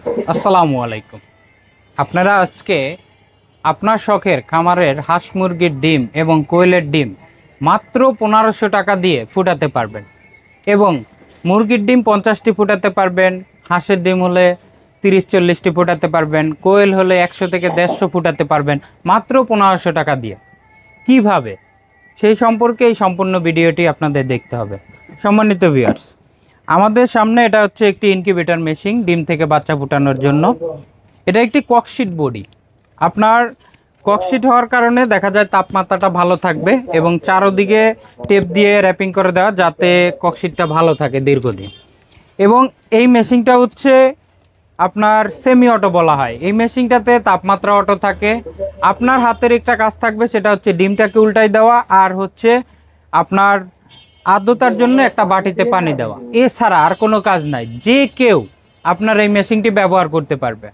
আসসালামু আলাইকুম। আপনারা আজকে আপনার শখের খামারের হাঁস মুরগির ডিম এবং কোয়েলের ডিম মাত্র 1500 টাকা দিয়ে ফুটাতে পারবেন এবং মুরগির ডিম 50টি ফুটাতে পারবেন, হাঁসের ডিম হলে 30-40টি ফুটাতে পারবেন, কোয়েল হলে 100 থেকে 150 ফুটাতে পারবেন মাত্র 1500 টাকা দিয়ে। কিভাবে, সেই সম্পর্কে এই সম্পূর্ণ ভিডিওটি আপনাদের দেখতে হবে। সম্মানিত ভিউয়ার্স, আমাদের সামনে এটা হচ্ছে একটি ইনকিউবেটর মেশিন ডিম থেকে বাচ্চা ফোটানোর জন্য। এটা একটি ককশিট বডি। আপনার ককশিট হওয়ার কারণে দেখা যায় তাপমাত্রাটা ভালো থাকবে এবং চারোদিকে টেপ দিয়ে র্যাপিং করে দেওয়া যাতে ককশিটটা ভালো থাকে দীর্ঘদিন। এবং এই মেশিনটা হচ্ছে আপনার সেমি অটো বলা হয়। এই মেশিনটাতে তাপমাত্রা অটো থাকে। আপনার হাতের একটা কাজ থাকবে, সেটা হচ্ছে ডিমটাকে উল্টাই দেওয়া আর হচ্ছে আপনার আর্দ্রতার জন্য একটা বাটিতে পানি দেওয়া। এছাড়া আর কোনো কাজ নাই। যে কেউ আপনার এই মেশিনটি ব্যবহার করতে পারবে।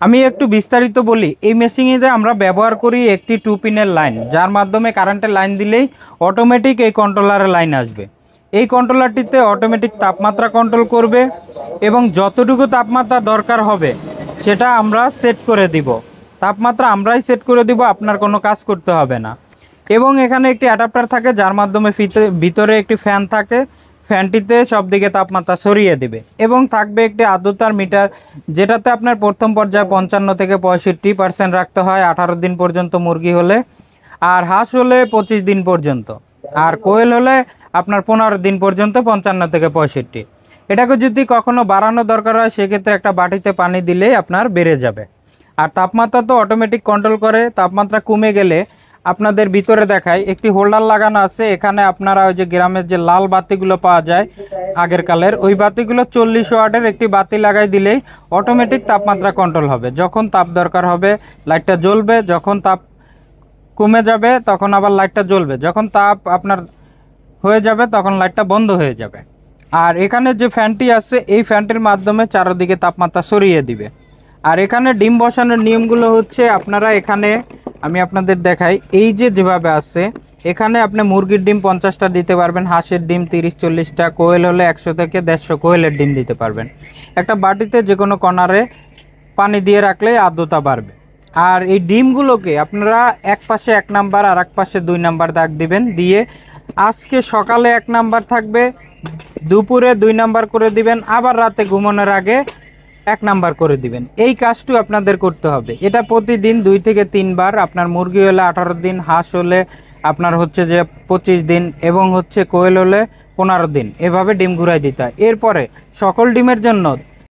আমি একটু বিস্তারিত বলি। এই মেশিনে যে আমরা ব্যবহার করি একটি 2 পিনের লাইন, যার মাধ্যমে কারেন্টের লাইন দিলেই অটোমেটিক এই কন্ট্রোলারের লাইন আসবে। এই কন্ট্রোলারটিতে অটোমেটিক তাপমাত্রা কন্ট্রোল করবে এবং যতটুকু তাপমাত্রা দরকার হবে সেটা আমরা সেট করে দিব। তাপমাত্রা আমরাই সেট করে দিব, আপনার কোনো কাজ করতে হবে না। এবং এখানে একটি অ্যাডাপ্টার থাকে, যার মাধ্যমে ভিতরে একটি ফ্যান থাকে। ফ্যানটিতে সব দিকে তাপমাত্রা সরিয়ে দেবে এবং থাকবে একটি আর্দ্রতার মিটার, যেটাতে আপনার প্রথম পর্যায়ে 55 থেকে 65% রাখতে হয় 18 দিন পর্যন্ত মুরগি হলে, আর হাঁস হলে 25 দিন পর্যন্ত, আর কোয়েল হলে আপনার 15 দিন পর্যন্ত 55 থেকে 65। এটাকে যদি কখনো বাড়ানো দরকার হয় সেক্ষেত্রে একটা বাটিতে পানি দিলেই আপনার বেড়ে যাবে। আর তাপমাত্রা তো অটোমেটিক কন্ট্রোল করে। তাপমাত্রা কমে গেলে আপনাদের ভিতরে দেখায় একটি হোল্ডার লাগানো আছে। এখানে আপনারা ওই যে গ্রামের যে লাল বাতিগুলো পাওয়া যায় আগের কালের, ওই বাতিগুলো 40 ওয়াটের একটি বাতি লাগাই দিলেই অটোমেটিক তাপমাত্রা কন্ট্রোল হবে। যখন তাপ দরকার হবে লাইটটা জ্বলবে, যখন তাপ কমে যাবে তখন আবার লাইটটা জ্বলবে, যখন তাপ আপনার হয়ে যাবে তখন লাইটটা বন্ধ হয়ে যাবে। আর এখানে যে ফ্যানটি আছে এই ফ্যানটির মাধ্যমে চারদিকে তাপমাত্রা সরিয়ে দিবে। আর এখানে ডিম বসানোর নিয়মগুলো হচ্ছে, আপনারা এখানে আমি আপনাদের দেখাই। এই যে যেভাবে আছে, এখানে আপনি মুরগির ডিম 50টা দিতে পারবেন, হাঁসের ডিম 30-40টা, কোয়েল হলে 100 থেকে 150 কোয়েলের ডিম দিতে পারবেন। একটা বাটিতে যে কোনো কর্নারে পানি দিয়ে রাখলে আর্দ্রতা বাড়বে। আর এই ডিমগুলোকে আপনারা এক পাশে 1 নাম্বার আর এক পাশে 2 নাম্বার দাগ দিবেন। দিয়ে আজকে সকালে 1 নাম্বার থাকবে, দুপুরে 2 নাম্বার করে দিবেন, আবার রাতে ঘুমানোর আগে 1 নাম্বার করে দিবেন। এই কাজটি আপনাদের করতে হবে। এটা প্রতিদিন 2 থেকে 3 বার। আপনার মুরগি হলে 18 দিন, হাঁস হলে আপনার হচ্ছে যে 25 দিন এবং হচ্ছে কোয়েল হলে 15 দিন, এভাবে ডিম ঘুরাই দিতে হয়। এরপরে সকল ডিমের জন্য